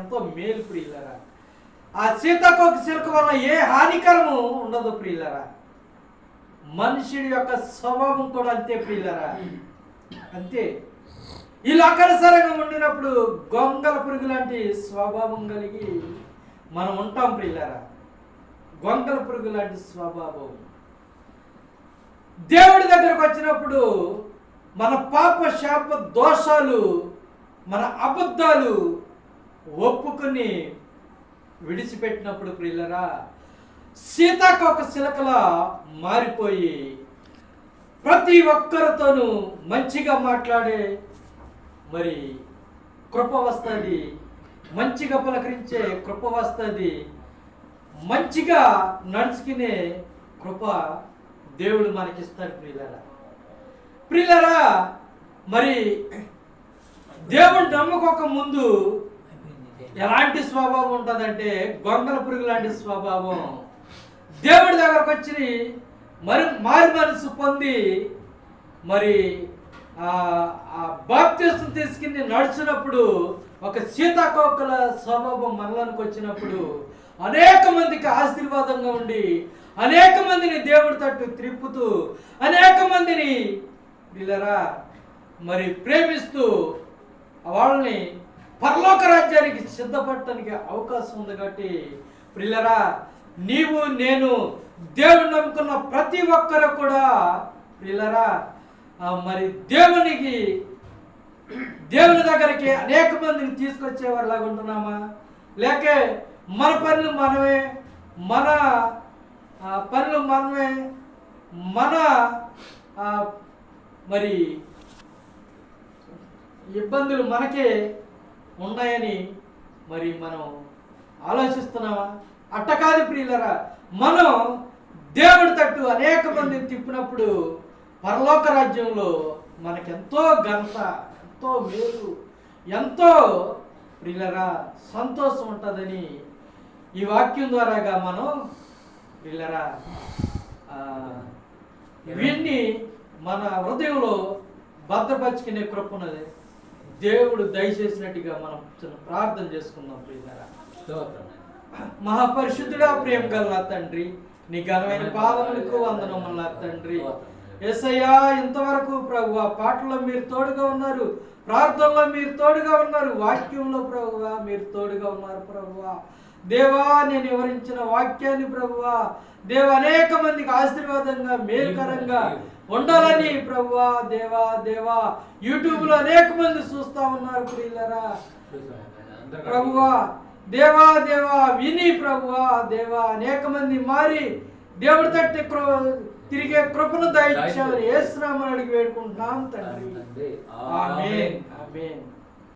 ఎంతో మేలు ప్రియులరా. ఆ సీతాకోక చిలుక వల్ల ఏ హానికరము ఉండదు ప్రియులరా. మనుషుడి యొక్క స్వభావం కూడా అంతే ప్రియులరా, అంతే. ఈ లోకానుసారంగా ఉండినప్పుడు గొంగల పురుగు లాంటి స్వభావం కలిగి మనం ఉంటాం ప్రియులరా. గొంగల పురుగు లాంటి స్వభావం. దేవుడి దగ్గరకు వచ్చినప్పుడు మన పాప శాప దోషాలు, మన అబద్ధాలు ఒప్పుకొని విడిచిపెట్టినప్పుడు ప్రియులరా సీతాకోక చిలకలా మారిపోయి ప్రతి ఒక్కరితోనూ మంచిగా మాట్లాడే మరి కృప వస్తుంది, మంచిగా పలకరించే కృప వస్తుంది, మంచిగా నడుచుకునే కృప దేవుడు మనకిస్తాడు ప్రియులరా. ప్రియులరా మరి దేవుడు నమ్మకొక ముందు ఎలాంటి స్వభావం ఉంటుందంటే గొంగల పురుగు లాంటి స్వభావం. దేవుడి దగ్గరకు వచ్చి మారు మనసు పొంది మరి బాప్తిసం తీసుకుని నడిచినప్పుడు ఒక సీతాకోకల స్వభావం మనలోనికి వచ్చినప్పుడు అనేక మందికి ఆశీర్వాదంగా ఉండి అనేక మందిని దేవుడి తట్టు త్రిప్పుతూ అనేక మందిని ప్రియులరా మరి ప్రేమిస్తూ వాళ్ళని పరలోక రాజ్యానికి సిద్ధపడటానికి అవకాశం ఉంది. కాబట్టి ప్రియులరా నీవు నేను దేవుని నమ్ముకున్న ప్రతి ఒక్కరు కూడా ప్రియులరా మరి దేవుని దగ్గరికి అనేక మందిని తీసుకొచ్చేవారిలాగా ఉంటున్నామా, లేక మన పనులు మనమే, మన పనులు మనమే, మన మరి ఇబ్బందులు మనకే ఉన్నాయని మరి మనం ఆలోచిస్తున్నామా? అట్ట కాదు ప్రియులరా. మనం దేవుడి తట్టు అనేక మందిని తిప్పినప్పుడు పరలోక రాజ్యంలో మనకెంతో ఘనత, ఎంతో మేలు, ఎంతో ప్రియులరా సంతోషం ఉంటుందని ఈ వాక్యం ద్వారాగా మనం ప్రియులరా వీన్ని మన హృదయంలో భద్రపరుచుకునే కృపను దేవుడు దయచేసినట్టుగా మనం ప్రార్థన చేసుకుందాం ప్రియులరా. మహాపరిశుద్ధుడా, ప్రేమ గల తండ్రి, నీ ఘనమైన పాదములకు వందనములు తండ్రి. యేసయ్యా ఇంతవరకు ప్రభువా పాటల్లో మీరు తోడుగా ఉన్నారు, ప్రార్థనలో మీరు తోడుగా ఉన్నారు, వాక్యంలో ప్రభువా మీరు తోడుగా ఉన్నారు ప్రభువా. దేవా నేను వివరించిన వాక్యాన్ని ప్రభువా దేవా అనేక మందికి ఆశీర్వాదంగా మేలుకరంగా ఉండాలని ప్రభువా దేవా దేవా యూట్యూబ్లో అనేక మంది చూస్తా ఉన్నారు ప్రియులరా ప్రభువా దేవా దేవా విని ప్రభువా దేవా అనేక మంది మారి దేవుడి తట్టి తిరిగే కృపను దయచేయాలని యేసు నామమున అడిగి వేడుకుంటున్నాం తండ్రి. ఆమేన్ ఆమేన్.